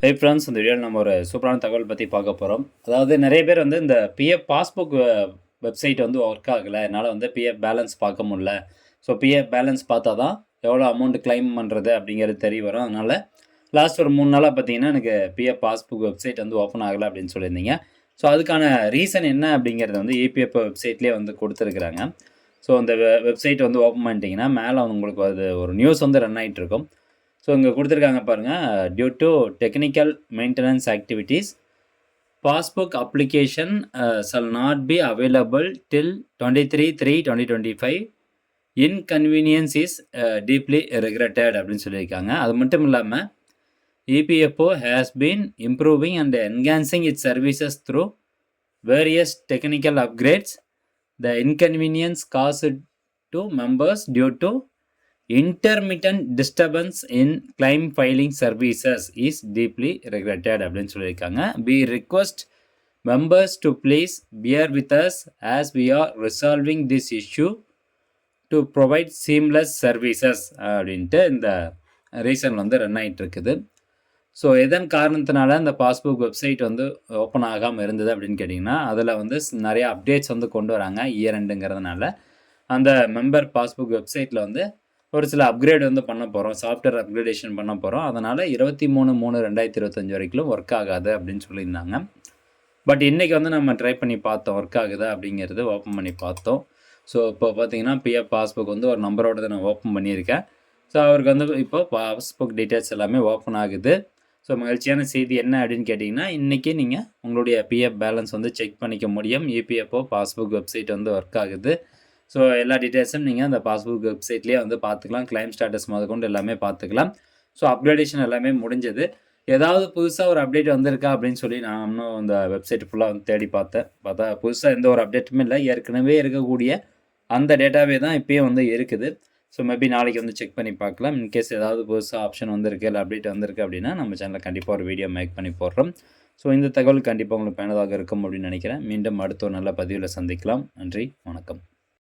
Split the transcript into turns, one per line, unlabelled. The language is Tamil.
ஹே ஃப்ரெண்ட்ஸ், இந்த வீடியோவில் நம்ம ஒரு சூப்பரான தகவல் பற்றி பார்க்க போகிறோம். அதாவது நிறைய பேர் வந்து இந்த பிஎஃப் பாஸ்புக் வெப்சைட் வந்து ஒர்க் ஆகலை, என்னால் வந்து பிஎஃப் பேலன்ஸ் பார்க்க முடியல. ஸோ பிஎஃப் பேலன்ஸ் பார்த்தா தான் எவ்வளோ அமௌண்ட் கிளைம் பண்ணுறது அப்படிங்கிறது தெரிய வரும். அதனால் லாஸ்ட் ஒரு 3 நாளாக பார்த்தீங்கன்னா எனக்கு பிஎஃப் பாஸ்புக் வெப்சைட் வந்து ஓப்பன் ஆகலை அப்படின்னு சொல்லியிருந்தீங்க. ஸோ அதுக்கான ரீசன் என்ன அப்படிங்கிறது வந்து இபிஎஃப் வெப்சைட்லேயே வந்து கொடுத்துருக்குறாங்க. ஸோ அந்த வெப்சைட் வந்து ஓப்பன் பண்ணிட்டீங்கன்னா மேலே உங்களுக்கு அது ஒரு நியூஸ் வந்து ரன் ஆகிட்டு இருக்கும். ஸோ இங்கே கொடுத்துருக்காங்க பாருங்கள், due to technical maintenance activities passbook application shall not be available till 23/3/2025. Inconvenience is deeply regretted அப்படின்னு சொல்லியிருக்காங்க. அது மட்டும் இல்லாமல் EPFO has been improving and enhancing its services through various technical upgrades. The inconvenience caused to members due to intermittent disturbance in claim filing services is deeply regretted அப்படின்னு சொல்லியிருக்காங்க. We request members to please bear with us as we are resolving this issue to provide seamless services அப்படின்ட்டு இந்த ரீசன் வந்து ரன் ஆகிட்டு இருக்குது. ஸோ எதன் காரணத்தினால இந்த பாஸ்புக் வெப்சைட் வந்து ஓப்பன் ஆகாமல் இருந்தது அப்படின்னு கேட்டிங்கன்னா, அதில் வந்து நிறைய அப்டேட்ஸ் வந்து கொண்டு வராங்க இயர் எண்டுங்கிறதுனால. அந்த மெம்பர் பாஸ்புக் வெப்சைட்டில் வந்து ஒரு சில அப்கிரேட் வந்து பண்ண போகிறோம், சாஃப்ட்வேர் அப்கிரேடேஷன் பண்ண போகிறோம். அதனால் 23/3/2025 வரைக்கும் ஒர்க் ஆகாது அப்படின்னு சொல்லியிருந்தாங்க. பட் இன்றைக்கி வந்து நம்ம ட்ரை பண்ணி பார்த்தோம், ஒர்க் ஆகுதா அப்படிங்கிறது ஓப்பன் பண்ணி பார்த்தோம். ஸோ இப்போ பார்த்தீங்கன்னா பிஎஃப் பாஸ்புக் வந்து ஒரு நம்பரோட தான் நான் ஓப்பன் பண்ணியிருக்கேன். ஸோ அவருக்கு வந்து இப்போ பாஸ்புக் டீட்டெயில்ஸ் எல்லாமே ஓப்பன் ஆகுது. ஸோ மகிழ்ச்சியான செய்தி என்ன அப்படின்னு கேட்டிங்கன்னா, இன்றைக்கி நீங்கள் உங்களுடைய பிஎஃப் பேலன்ஸ் வந்து செக் பண்ணிக்க முடியும். இபிஎஃப்ஓ பாஸ்புக் வெப்சைட் வந்து ஒர்க் ஆகுது. ஸோ எல்லா டீட்டெயில்ஸும் நீங்கள் அந்த பாஸ்புக் வெப்சைட்லேயே வந்து பார்த்துக்கலாம். கிளைம் ஸ்டேட்டஸ் முதற்கொண்டு எல்லாமே பார்த்துக்கலாம். ஸோ அப்கிரேடேஷன் எல்லாமே முடிஞ்சது. ஏதாவது புதுசாக ஒரு அப்டேட் வந்திருக்கா அப்படின்னு சொல்லி நான் இன்னும் இந்த வெப்சைட் ஃபுல்லாக வந்து தேடி பார்த்தா புதுசாக எந்த ஒரு அப்டேட்டுமே இல்லை. ஏற்கனவே இருக்கக்கூடிய அந்த டேட்டாவே தான் இப்போயும் வந்து இருக்குது. ஸோ மேபி நாளைக்கு வந்து செக் பண்ணி பார்க்கலாம். இன்கேஸ் ஏதாவது புதுசாக ஆப்ஷன் வந்திருக்கு இல்லை அப்டேட் வந்திருக்கு அப்படின்னா நம்ம சேனலில் கண்டிப்பாக ஒரு வீடியோ மேக் பண்ணி போடுறோம். ஸோ இந்த தகவல் கண்டிப்பாக உங்களுக்கு பயனுள்ளதாக இருக்கும் அப்படின்னு நினைக்கிறேன். மீண்டும் அடுத்த ஒரு நல்ல பதிவில் சந்திக்கலாம். நன்றி, வணக்கம்.